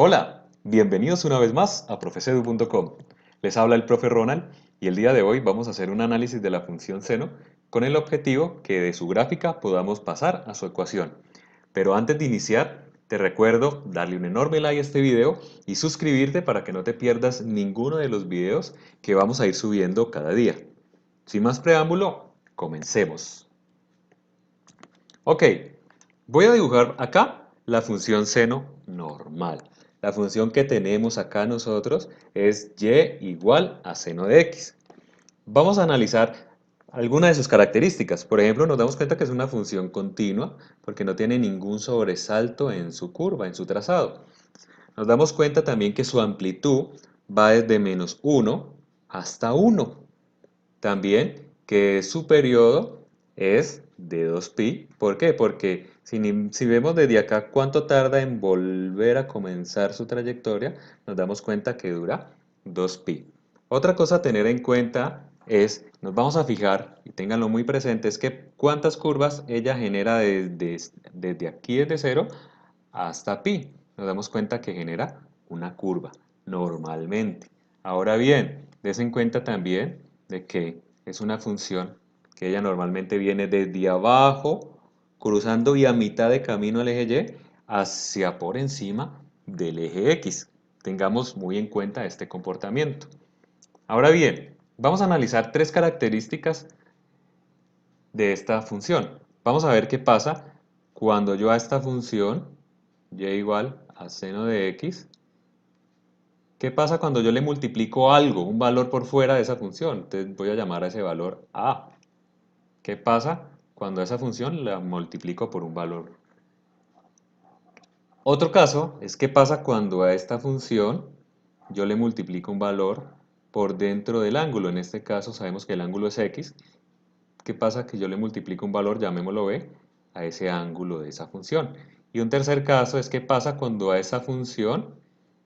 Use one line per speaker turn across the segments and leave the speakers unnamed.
Hola, bienvenidos una vez más a profesedu.com. Les habla el profe Ronald y el día de hoy vamos a hacer un análisis de la función seno con el objetivo que de su gráfica podamos pasar a su ecuación. Pero antes de iniciar, te recuerdo darle un enorme like a este video y suscribirte para que no te pierdas ninguno de los videos que vamos a ir subiendo cada día. Sin más preámbulo, comencemos. Ok, voy a dibujar acá la función seno normal. La función que tenemos acá nosotros es y igual a seno de x. Vamos a analizar algunas de sus características. Por ejemplo, nos damos cuenta que es una función continua porque no tiene ningún sobresalto en su curva, en su trazado. Nos damos cuenta también que su amplitud va desde menos 1 hasta 1. También que su periodo es de 2pi. ¿Por qué? Porque si vemos desde acá cuánto tarda en volver a comenzar su trayectoria, nos damos cuenta que dura 2pi. Otra cosa a tener en cuenta es, nos vamos a fijar, y ténganlo muy presente, es que cuántas curvas ella genera desde aquí, desde 0 hasta pi. Nos damos cuenta que genera una curva, normalmente. Ahora bien, des en cuenta también de que es una función que ella normalmente viene desde abajo, cruzando y a mitad de camino al eje Y, hacia por encima del eje X. Tengamos muy en cuenta este comportamiento. Ahora bien, vamos a analizar tres características de esta función. Vamos a ver qué pasa cuando yo a esta función, y igual a seno de x, ¿qué pasa cuando yo le multiplico algo, un valor por fuera de esa función? Entonces voy a llamar a ese valor a. ¿Qué pasa cuando a esa función la multiplico por un valor? Otro caso es qué pasa cuando a esta función yo le multiplico un valor por dentro del ángulo. En este caso sabemos que el ángulo es x. ¿Qué pasa que yo le multiplico un valor, llamémoslo b, a ese ángulo de esa función? Y un tercer caso es qué pasa cuando a esa función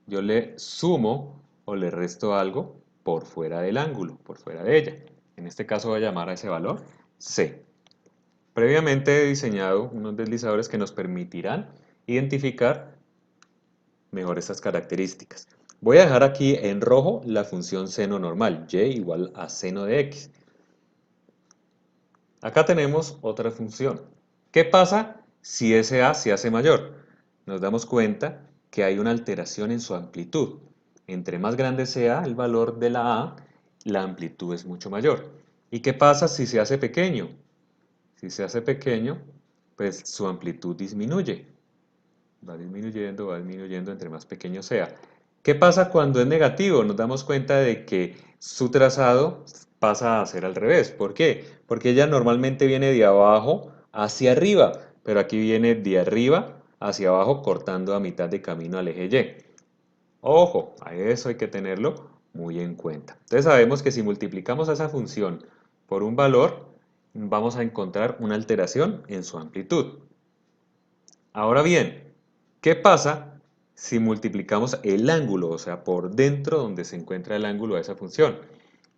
yo le sumo o le resto algo por fuera del ángulo, por fuera de ella. En este caso voy a llamar a ese valor c. Previamente he diseñado unos deslizadores que nos permitirán identificar mejor estas características. Voy a dejar aquí en rojo la función seno normal, y igual a seno de x. Acá tenemos otra función. ¿Qué pasa si ese a se hace mayor? Nos damos cuenta que hay una alteración en su amplitud. Entre más grande sea el valor de la a, la amplitud es mucho mayor. ¿Y qué pasa si se hace pequeño? Si se hace pequeño, pues su amplitud disminuye. Va disminuyendo entre más pequeño sea. ¿Qué pasa cuando es negativo? Nos damos cuenta de que su trazado pasa a ser al revés. ¿Por qué? Porque ella normalmente viene de abajo hacia arriba, pero aquí viene de arriba hacia abajo cortando a mitad de camino al eje Y. Ojo, a eso hay que tenerlo muy en cuenta. Entonces sabemos que si multiplicamos a esa función por un valor, vamos a encontrar una alteración en su amplitud. Ahora bien, ¿qué pasa si multiplicamos el ángulo, o sea, por dentro donde se encuentra el ángulo de esa función?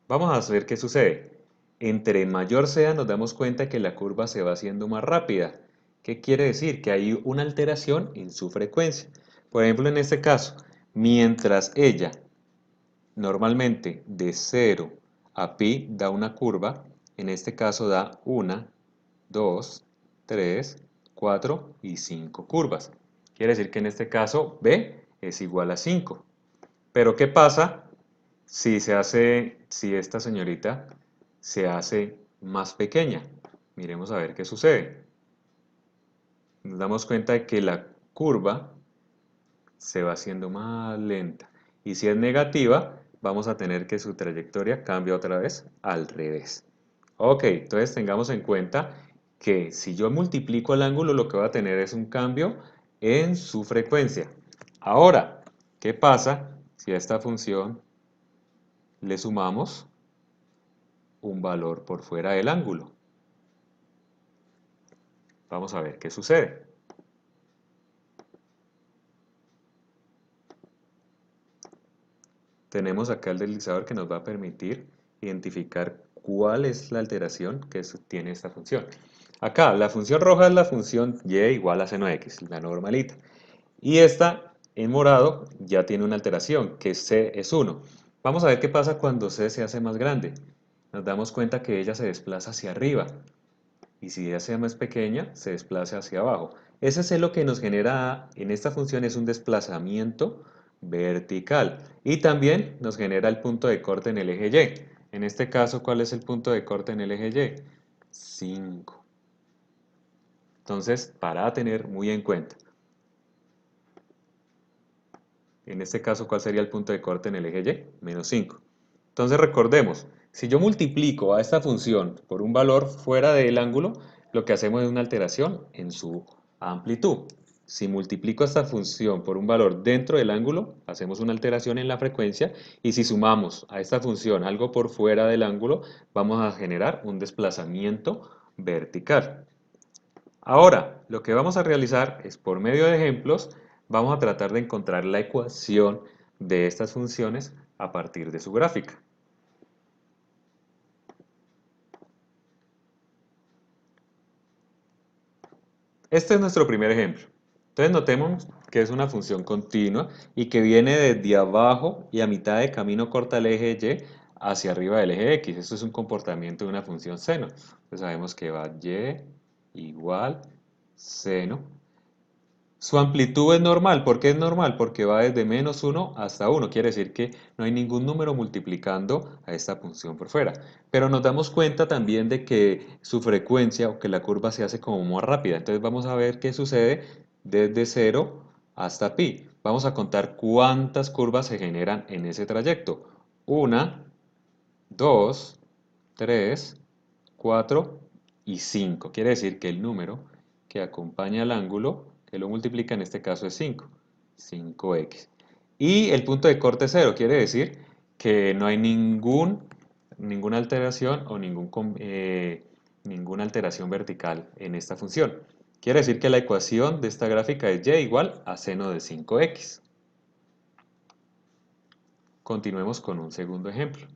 Vamos a ver qué sucede. Entre mayor sea, nos damos cuenta que la curva se va haciendo más rápida. ¿Qué quiere decir? Que hay una alteración en su frecuencia. Por ejemplo, en este caso, mientras ella normalmente de 0 a pi da una curva, en este caso da 1, 2, 3, 4 y 5 curvas. Quiere decir que en este caso b es igual a 5. Pero ¿qué pasa si esta señorita se hace más pequeña? Miremos a ver qué sucede. Nos damos cuenta de que la curva se va haciendo más lenta. Y si es negativa, vamos a tener que su trayectoria cambia otra vez al revés. Ok, entonces tengamos en cuenta que si yo multiplico el ángulo, lo que va a tener es un cambio en su frecuencia. Ahora, ¿qué pasa si a esta función le sumamos un valor por fuera del ángulo? Vamos a ver qué sucede. Tenemos acá el deslizador que nos va a permitir identificar cuál es la alteración que tiene esta función. Acá, la función roja es la función y igual a seno x, la normalita. Y esta en morado ya tiene una alteración, que c es 1. Vamos a ver qué pasa cuando c se hace más grande. Nos damos cuenta que ella se desplaza hacia arriba. Y si ella sea más pequeña, se desplaza hacia abajo. Ese es lo que nos genera en esta función, es un desplazamiento vertical. Y también nos genera el punto de corte en el eje Y. En este caso, ¿cuál es el punto de corte en el eje Y? 5. Entonces, para tener muy en cuenta. En este caso, ¿cuál sería el punto de corte en el eje Y? Menos 5. Entonces recordemos, si yo multiplico a esta función por un valor fuera del ángulo, lo que hacemos es una alteración en su amplitud. Si multiplico esta función por un valor dentro del ángulo, hacemos una alteración en la frecuencia, y si sumamos a esta función algo por fuera del ángulo, vamos a generar un desplazamiento vertical. Ahora, lo que vamos a realizar es, por medio de ejemplos, vamos a tratar de encontrar la ecuación de estas funciones a partir de su gráfica. Este es nuestro primer ejemplo. Entonces notemos que es una función continua y que viene desde abajo y a mitad de camino corta el eje Y hacia arriba del eje X. Esto es un comportamiento de una función seno. Entonces sabemos que va Y igual seno. Su amplitud es normal. ¿Por qué es normal? Porque va desde menos 1 hasta 1. Quiere decir que no hay ningún número multiplicando a esta función por fuera. Pero nos damos cuenta también de que su frecuencia o que la curva se hace como más rápida. Entonces vamos a ver qué sucede desde 0 hasta pi. Vamos a contar cuántas curvas se generan en ese trayecto. 1, 2, 3, 4 y 5. Quiere decir que el número que acompaña al ángulo, que lo multiplica en este caso es 5. 5x. Y el punto de corte 0 quiere decir que no hay ninguna alteración o ninguna alteración vertical en esta función. Quiere decir que la ecuación de esta gráfica es y igual a seno de 5x. Continuemos con un segundo ejemplo.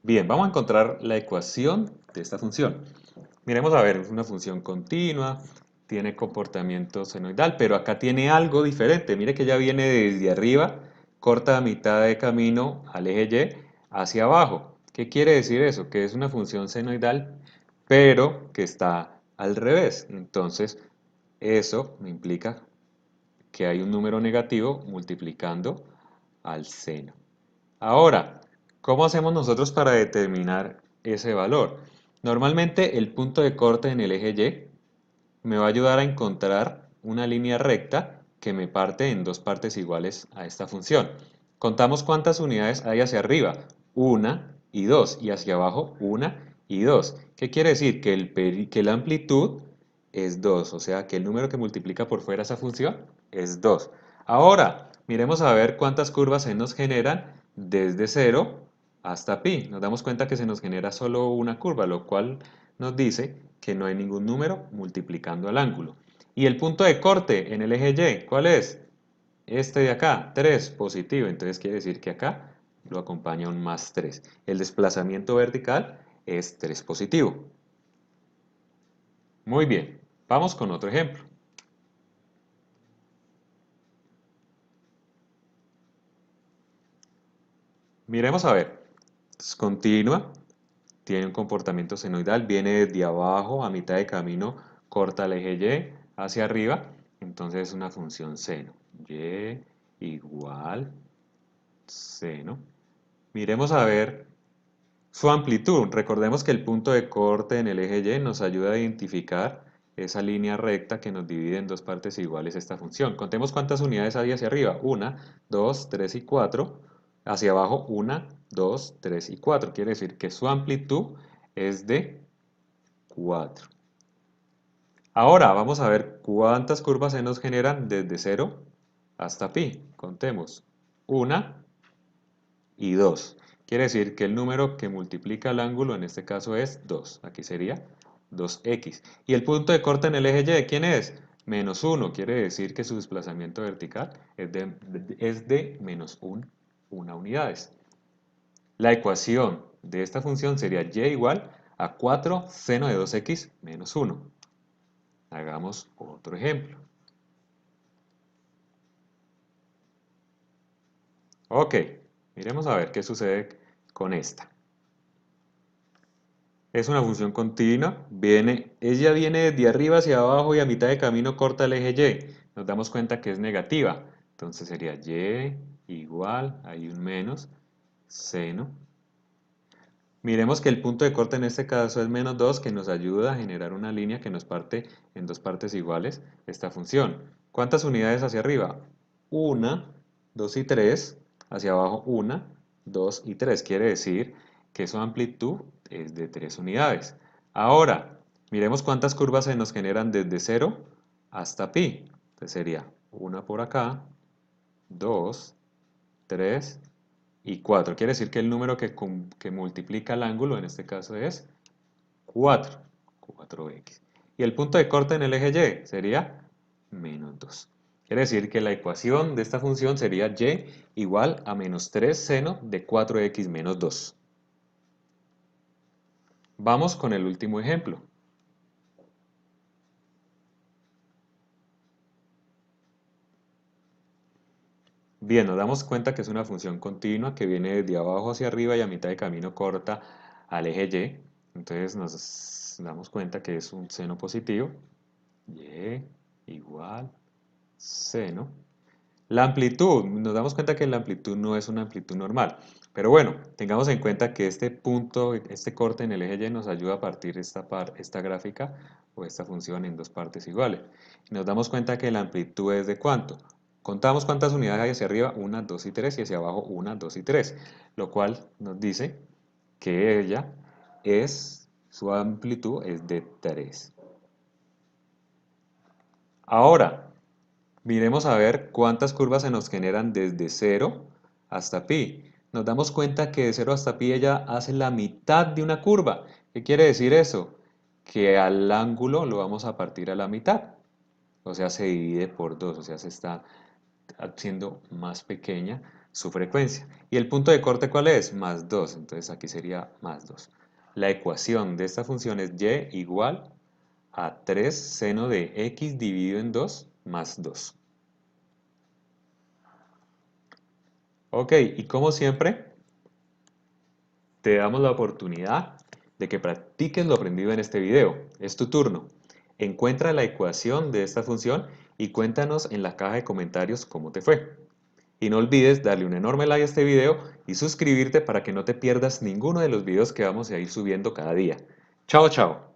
Bien, vamos a encontrar la ecuación de esta función. Miremos a ver, es una función continua, tiene comportamiento senoidal, pero acá tiene algo diferente. Mire que ya viene desde arriba, corta a mitad de camino al eje Y hacia abajo. ¿Qué quiere decir eso? Que es una función senoidal, pero que está al revés. Entonces, eso me implica que hay un número negativo multiplicando al seno. Ahora, ¿cómo hacemos nosotros para determinar ese valor? Normalmente el punto de corte en el eje Y me va a ayudar a encontrar una línea recta que me parte en dos partes iguales a esta función. Contamos cuántas unidades hay hacia arriba, 1 y 2, y hacia abajo 1 y 2. ¿Qué quiere decir? Que la amplitud es 2, o sea que el número que multiplica por fuera esa función es 2. Ahora, miremos a ver cuántas curvas se nos generan desde 0 hasta pi. Nos damos cuenta que se nos genera solo una curva, lo cual nos dice que no hay ningún número multiplicando al ángulo. Y el punto de corte en el eje Y, ¿cuál es? Este de acá, 3, positivo. Entonces quiere decir que acá lo acompaña un más 3. El desplazamiento vertical es 3 positivo. Muy bien, vamos con otro ejemplo. Miremos a ver. Es continua, tiene un comportamiento senoidal, viene desde abajo a mitad de camino, corta el eje Y hacia arriba, entonces es una función seno. Y igual seno. Miremos a ver su amplitud. Recordemos que el punto de corte en el eje Y nos ayuda a identificar esa línea recta que nos divide en dos partes iguales esta función. Contemos cuántas unidades hay hacia arriba. 1, 2, 3 y 4. Hacia abajo 1, 2, 3 y 4. Quiere decir que su amplitud es de 4. Ahora vamos a ver cuántas curvas se nos generan desde 0 hasta pi. Contemos. 1 y 2. Quiere decir que el número que multiplica el ángulo en este caso es 2. Aquí sería 2x. ¿Y el punto de corte en el eje Y quién es? Menos 1. Quiere decir que su desplazamiento vertical es de menos 1 unidades. La ecuación de esta función sería y igual a 4 seno de 2x menos 1. Hagamos otro ejemplo. Ok, miremos a ver qué sucede con esta. Es una función continua, ella viene de arriba hacia abajo y a mitad de camino corta el eje Y. Nos damos cuenta que es negativa, entonces sería Y igual, hay un menos, seno. Miremos que el punto de corte en este caso es menos 2, que nos ayuda a generar una línea que nos parte en dos partes iguales esta función. ¿Cuántas unidades hacia arriba? 1, 2 y 3. Hacia abajo 1, 2 y 3. Quiere decir que su amplitud es de 3 unidades. Ahora, miremos cuántas curvas se nos generan desde 0 hasta pi. Entonces sería una por acá, 2, 3 y 4. Quiere decir que el número que multiplica el ángulo en este caso es 4, 4x. Y el punto de corte en el eje Y sería menos 2. Quiere decir que la ecuación de esta función sería y igual a menos 3 seno de 4x menos 2. Vamos con el último ejemplo. Bien, nos damos cuenta que es una función continua que viene de abajo hacia arriba y a mitad de camino corta al eje Y. Entonces nos damos cuenta que es un seno positivo. Y igual seno. La amplitud, nos damos cuenta que la amplitud no es una amplitud normal. Pero bueno, tengamos en cuenta que este punto, este corte en el eje Y nos ayuda a partir esta gráfica o esta función en dos partes iguales. Y nos damos cuenta que la amplitud es de ¿cuánto? Contamos cuántas unidades hay hacia arriba, 1, 2 y 3, y hacia abajo 1, 2 y 3. Lo cual nos dice que su amplitud es de 3. Ahora, miremos a ver cuántas curvas se nos generan desde 0 hasta pi. Nos damos cuenta que de 0 hasta pi ella hace la mitad de una curva. ¿Qué quiere decir eso? Que al ángulo lo vamos a partir a la mitad. O sea, se divide por 2, o sea, se está haciendo más pequeña su frecuencia. ¿Y el punto de corte cuál es? Más 2, entonces aquí sería más 2. La ecuación de esta función es y igual a 3 seno de x dividido en 2 más 2. Ok, y como siempre, te damos la oportunidad de que practiques lo aprendido en este video. Es tu turno. Encuentra la ecuación de esta función y cuéntanos en la caja de comentarios cómo te fue. Y no olvides darle un enorme like a este video y suscribirte para que no te pierdas ninguno de los videos que vamos a ir subiendo cada día. Chao, chao.